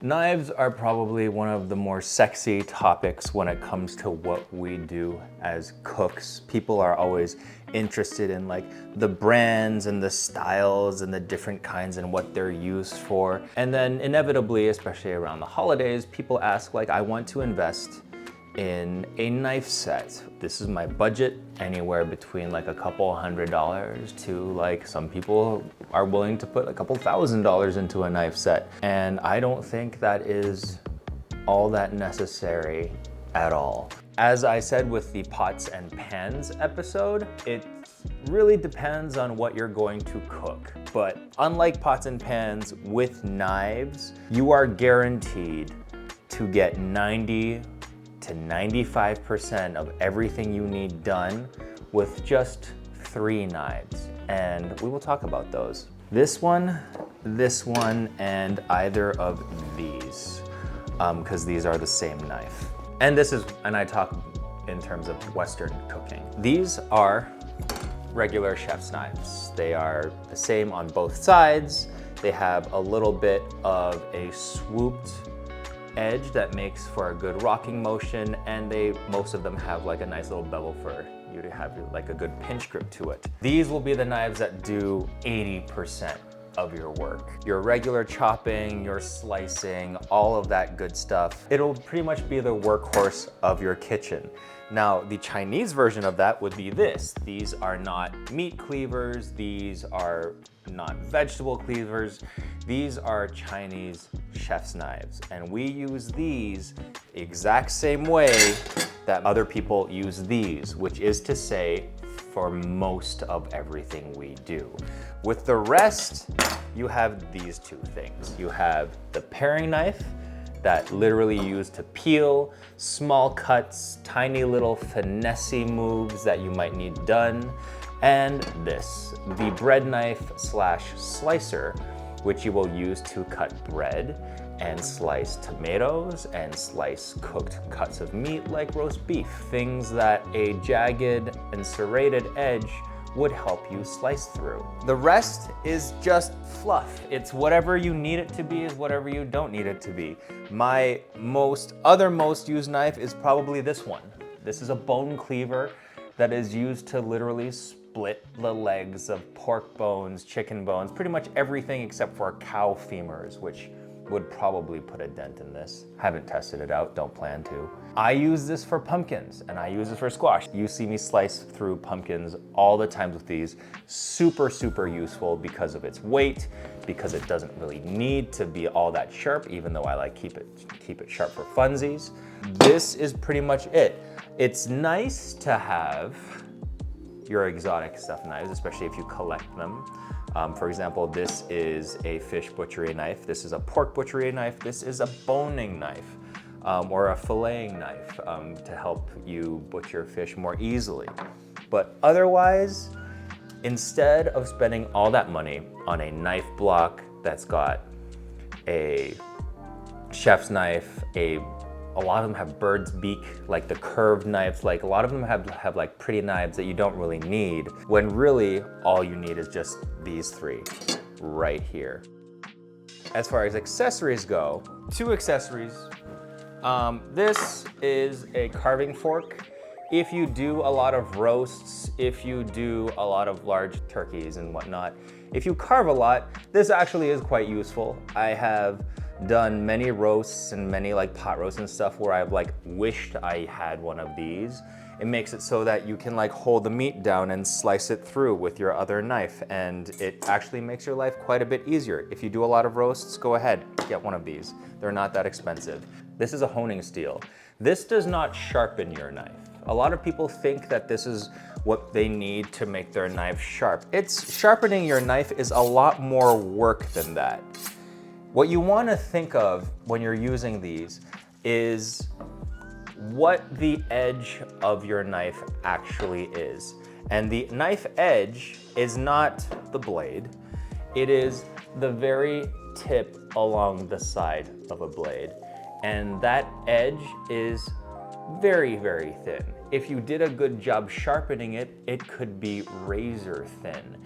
Knives are probably one of the more sexy topics when it comes to what we do as cooks. People are always interested in like the brands and the styles and the different kinds and what they're used for. And then inevitably, especially around the holidays, people ask like, I want to invest in a knife set. This is my budget, anywhere between like a couple $100s to like some people are willing to put a couple $1,000s into a knife set. And I don't think that is all that necessary at all. As I said with the pots and pans episode, it really depends on what you're going to cook. But unlike pots and pans, with knives, you are guaranteed to get 90 to 95% of everything you need done with just 3 knives. And we will talk about those. This one, and either of these, because these are the same knife. And I talk in terms of Western cooking. These are regular chef's knives. They are the same on both sides. They have a little bit of a swooped edge that makes for a good rocking motion, and most of them have like a nice little bevel for you to have like a good pinch grip to it. These will be the knives that do 80% of your work. Your regular chopping, your slicing, all of that good stuff. It'll pretty much be the workhorse of your kitchen. Now, the Chinese version of that would be this. These are not meat cleavers. These are not vegetable cleavers. These are Chinese chef's knives. And we use these the exact same way that other people use these, which is to say, for most of everything we do. With the rest, you have these two things. You have the paring knife, that literally used to peel, small cuts, tiny little finessey moves that you might need done, and this, the bread knife slash slicer, which you will use to cut bread and slice tomatoes and slice cooked cuts of meat like roast beef, things that a jagged and serrated edge would help you slice through. The rest is just fluff. It's whatever you need it to be is whatever you don't need it to be. My most used knife is probably this one. This is a bone cleaver that is used to literally split the legs of pork bones, chicken bones, pretty much everything except for cow femurs, which would probably put a dent in this. Haven't tested it out, don't plan to. I use this for pumpkins and I use this for squash. You see me slice through pumpkins all the time with these. Super, super useful because of its weight, because it doesn't really need to be all that sharp, even though I like keep it sharp for funsies. This is pretty much it. It's nice to have your exotic stuffed knives, especially if you collect them. For example, this is a fish butchery knife. This is a pork butchery knife. This is a boning knife or a filleting knife to help you butcher fish more easily. But otherwise, instead of spending all that money on a knife block that's got a chef's knife, a lot of them have bird's beak, like the curved knives, like a lot of them have like pretty knives that you don't really need, when really all you need is just these 3 right here. As far as accessories go, 2 accessories. This is a carving fork. If you do a lot of roasts, if you do a lot of large turkeys and whatnot, if you carve a lot, this actually is quite useful. I have done many roasts and many like pot roasts and stuff where I've like wished I had one of these. It makes it so that you can like hold the meat down and slice it through with your other knife, and it actually makes your life quite a bit easier. If you do a lot of roasts, go ahead, get one of these. They're not that expensive. This is a honing steel. This does not sharpen your knife. A lot of people think that this is what they need to make their knife sharp. Sharpening your knife is a lot more work than that. What you want to think of when you're using these is what the edge of your knife actually is. And the knife edge is not the blade, it is the very tip along the side of a blade. And that edge is very, very thin. If you did a good job sharpening it, it could be razor thin.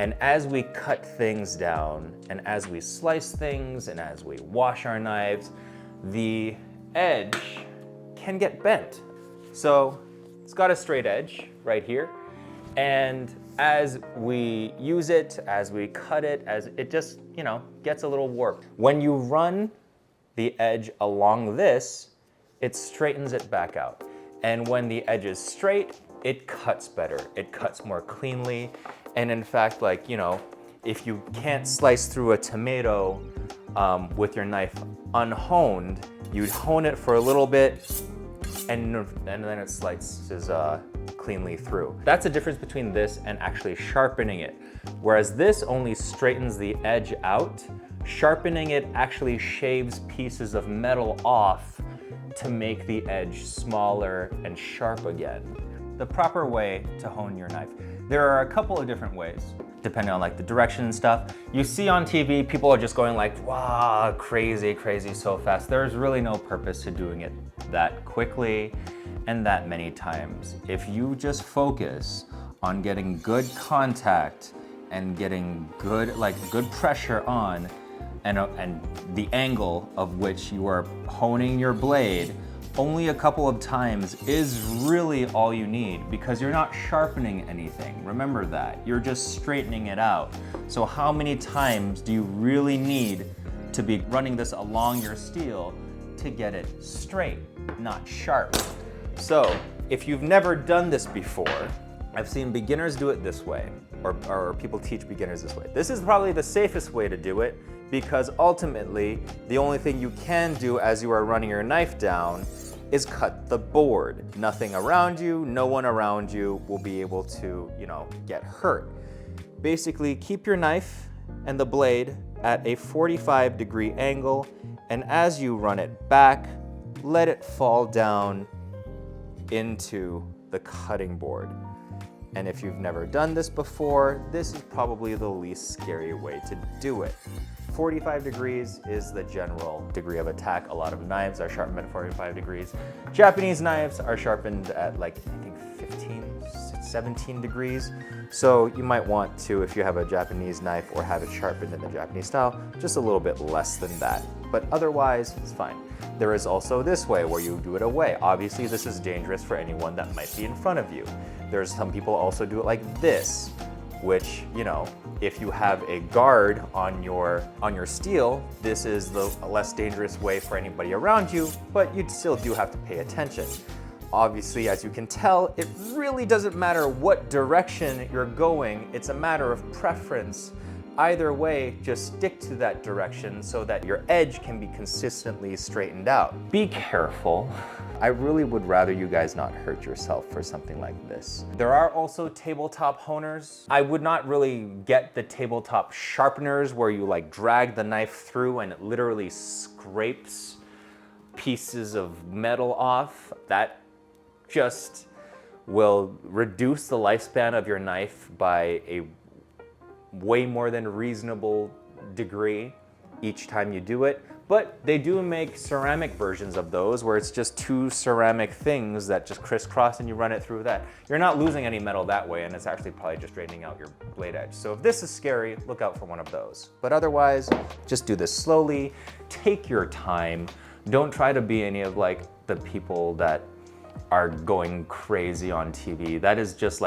And as we cut things down, and as we slice things, and as we wash our knives, the edge can get bent. So it's got a straight edge right here. And as we use it, as we cut it, as it just, gets a little warped. When you run the edge along this, it straightens it back out. And when the edge is straight, it cuts better. It cuts more cleanly. And in fact, if you can't slice through a tomato with your knife unhoned, you'd hone it for a little bit and then it slices cleanly through. That's the difference between this and actually sharpening it. Whereas this only straightens the edge out, sharpening it actually shaves pieces of metal off to make the edge smaller and sharp again. The proper way to hone your knife. There are a couple of different ways, depending on the direction and stuff. You see on TV, people are just going wow, crazy, so fast. There's really no purpose to doing it that quickly and that many times. If you just focus on getting good contact and getting good pressure on and the angle of which you are honing your blade, only a couple of times is really all you need, because you're not sharpening anything. Remember that. You're just straightening it out. So how many times do you really need to be running this along your steel to get it straight, not sharp? So if you've never done this before, I've seen beginners do it this way, or people teach beginners this way. This is probably the safest way to do it, because ultimately, the only thing you can do as you are running your knife down is cut the board. Nothing around you, no one around you will be able to, get hurt. Basically, keep your knife and the blade at a 45-degree angle, and as you run it back, let it fall down into the cutting board. And if you've never done this before, this is probably the least scary way to do it. 45 degrees is the general degree of attack. A lot of knives are sharpened at 45 degrees. Japanese knives are sharpened at I think 15, 17 degrees. So you might want to, if you have a Japanese knife or have it sharpened in the Japanese style, just a little bit less than that. But otherwise, it's fine. There is also this way where you do it away. Obviously, this is dangerous for anyone that might be in front of you. There's some people also do it like this, which, if you have a guard on your steel, this is the less dangerous way for anybody around you, but you still do have to pay attention. Obviously, as you can tell, it really doesn't matter what direction you're going, it's a matter of preference. Either way, just stick to that direction so that your edge can be consistently straightened out. Be careful. I really would rather you guys not hurt yourself for something like this. There are also tabletop honers. I would not really get the tabletop sharpeners where you drag the knife through and it literally scrapes pieces of metal off. That just will reduce the lifespan of your knife by a way more than reasonable degree each time you do it. But they do make ceramic versions of those where it's just two ceramic things that just crisscross and you run it through that. You're not losing any metal that way, and it's actually probably just straightening out your blade edge. So if this is scary, look out for one of those. But otherwise, just do this slowly, take your time. Don't try to be any of the people that are going crazy on TV. That is just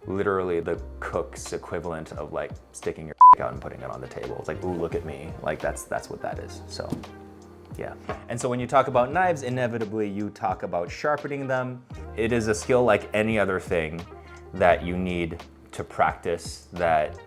literally the cook's equivalent of sticking your out and putting it on the table. It's ooh, look at me. That's what that is. So yeah. And so when you talk about knives, inevitably you talk about sharpening them. It is a skill like any other thing that you need to practice, that,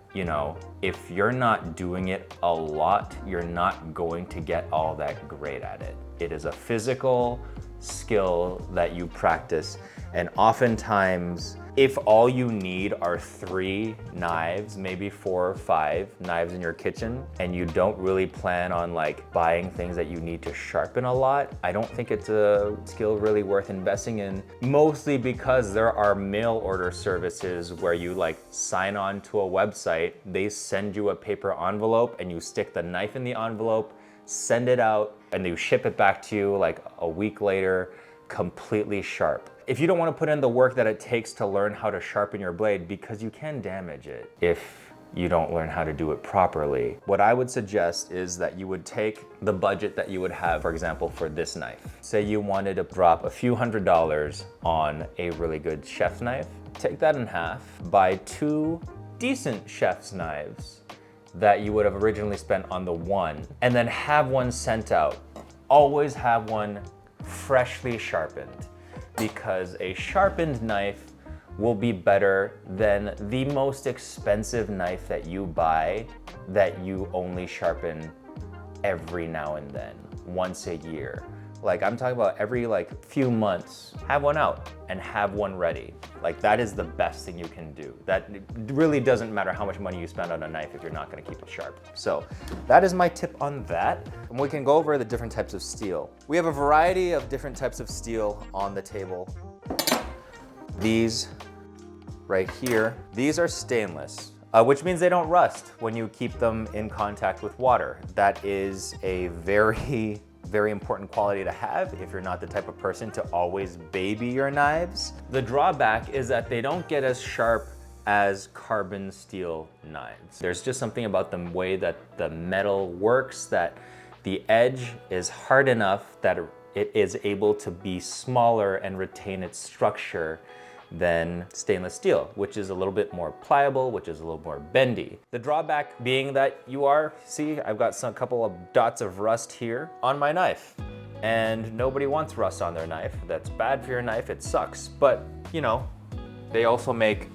if you're not doing it a lot, you're not going to get all that great at it. It is a physical skill that you practice. And oftentimes, if all you need are 3 knives, maybe 4 or 5 knives in your kitchen, and you don't really plan on buying things that you need to sharpen a lot, I don't think it's a skill really worth investing in, mostly because there are mail order services where you sign on to a website, they send you a paper envelope and you stick the knife in the envelope, send it out, and you ship it back to you a week later, completely sharp. If you don't want to put in the work that it takes to learn how to sharpen your blade, because you can damage it. If you don't learn how to do it properly. What I would suggest is that you would take the budget that you would have, for example, for this knife. Say you wanted to drop a few $100s on a really good chef's knife. Take that in half, buy 2 decent chef's knives that you would have originally spent on the one, and then have one sent out. Always have one freshly sharpened, because a sharpened knife will be better than the most expensive knife that you buy that you only sharpen every now and then, once a year. Like, I'm talking about every few months, have one out and have one ready. Like, that is the best thing you can do. That really doesn't matter how much money you spend on a knife if you're not gonna keep it sharp. So that is my tip on that. And we can go over the different types of steel. We have a variety of different types of steel on the table. These right here, these are stainless, which means they don't rust when you keep them in contact with water. That is a very important quality to have if you're not the type of person to always baby your knives. The drawback is that they don't get as sharp as carbon steel knives. There's just something about the way that the metal works, that the edge is hard enough that it is able to be smaller and retain its structure than stainless steel, which is a little bit more pliable, which is a little more bendy. The drawback being that see, I've got a couple of dots of rust here on my knife, and nobody wants rust on their knife. That's bad for your knife, it sucks. But, you know, they also make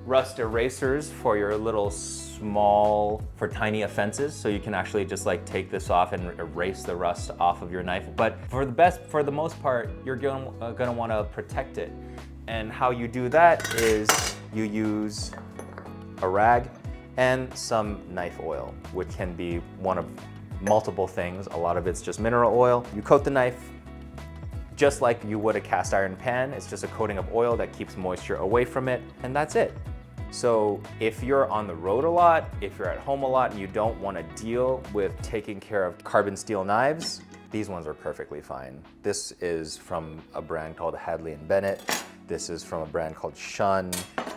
rust erasers for your little for tiny offenses, so you can actually just take this off and erase the rust off of your knife. But for the most part, you're gonna wanna protect it. And how you do that is you use a rag and some knife oil, which can be one of multiple things. A lot of it's just mineral oil. You coat the knife just like you would a cast iron pan. It's just a coating of oil that keeps moisture away from it, and that's it. So if you're on the road a lot, if you're at home a lot and you don't want to deal with taking care of carbon steel knives, these ones are perfectly fine. This is from a brand called Hedley and Bennet. This is from a brand called Shun.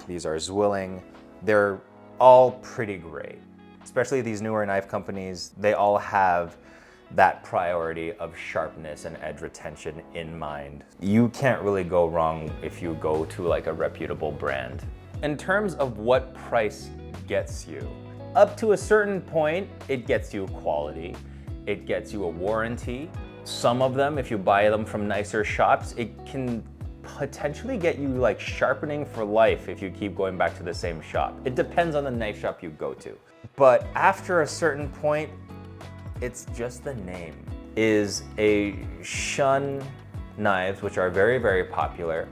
These are Zwilling. They're all pretty great. Especially these newer knife companies, they all have that priority of sharpness and edge retention in mind. You can't really go wrong if you go to a reputable brand. In terms of what price gets you, up to a certain point, it gets you quality. It gets you a warranty. Some of them, if you buy them from nicer shops, it can potentially get you sharpening for life if you keep going back to the same shop. It depends on the knife shop you go to. But after a certain point, it's just the name. Is a Shun knives, which are very popular,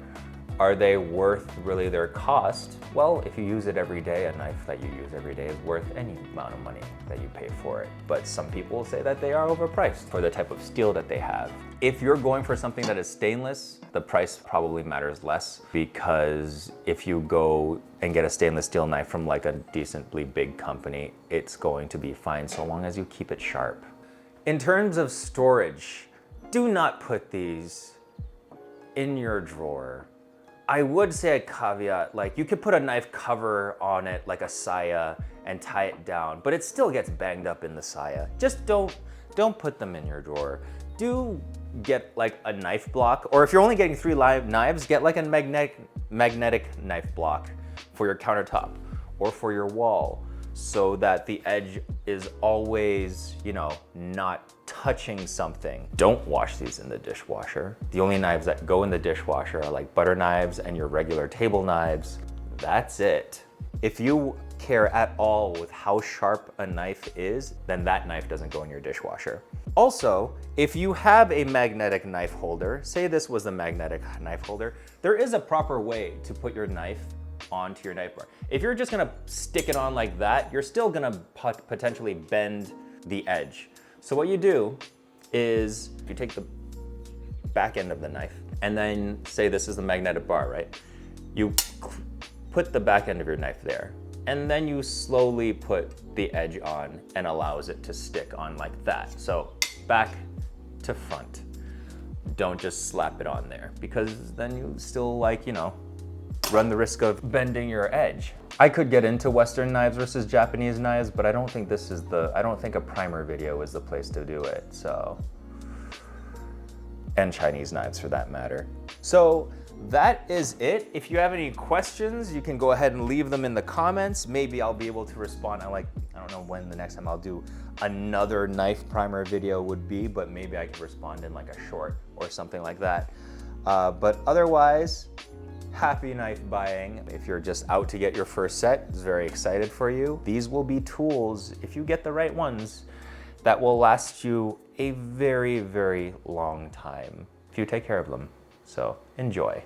are they worth really their cost? Well, if you use it every day, a knife that you use every day is worth any amount of money that you pay for it. But some people will say that they are overpriced for the type of steel that they have. If you're going for something that is stainless, the price probably matters less, because if you go and get a stainless steel knife from a decently big company, it's going to be fine so long as you keep it sharp. In terms of storage, do not put these in your drawer. I would say a caveat, you could put a knife cover on it, like a saya, and tie it down, but it still gets banged up in the saya. Just don't put them in your drawer. Do get a knife block, or if you're only getting 3 live knives, get a magnetic knife block for your countertop or for your wall, so that the edge is always, not touching something. Don't wash these in the dishwasher. The only knives that go in the dishwasher are butter knives and your regular table knives. That's it. If you care at all with how sharp a knife is, then that knife doesn't go in your dishwasher. Also, if you have a magnetic knife holder, say this was the magnetic knife holder, there is a proper way to put your knife onto your knife bar. If you're just gonna stick it on like that, you're still gonna potentially bend the edge. So what you do is you take the back end of the knife, and then say this is the magnetic bar, right? You put the back end of your knife there, and then you slowly put the edge on and allows it to stick on like that. So back to front. Don't just slap it on there, because then you still run the risk of bending your edge. I could get into Western knives versus Japanese knives, but I don't think I don't think a primer video is the place to do it, so. And Chinese knives for that matter. So that is it. If you have any questions, you can go ahead and leave them in the comments. Maybe I'll be able to respond. I don't know when the next time I'll do another knife primer video would be, but maybe I could respond in like a short or something like that. But otherwise, happy knife buying. If you're just out to get your first set, it's very excited for you. These will be tools, if you get the right ones, that will last you a very, very long time if you take care of them. So enjoy.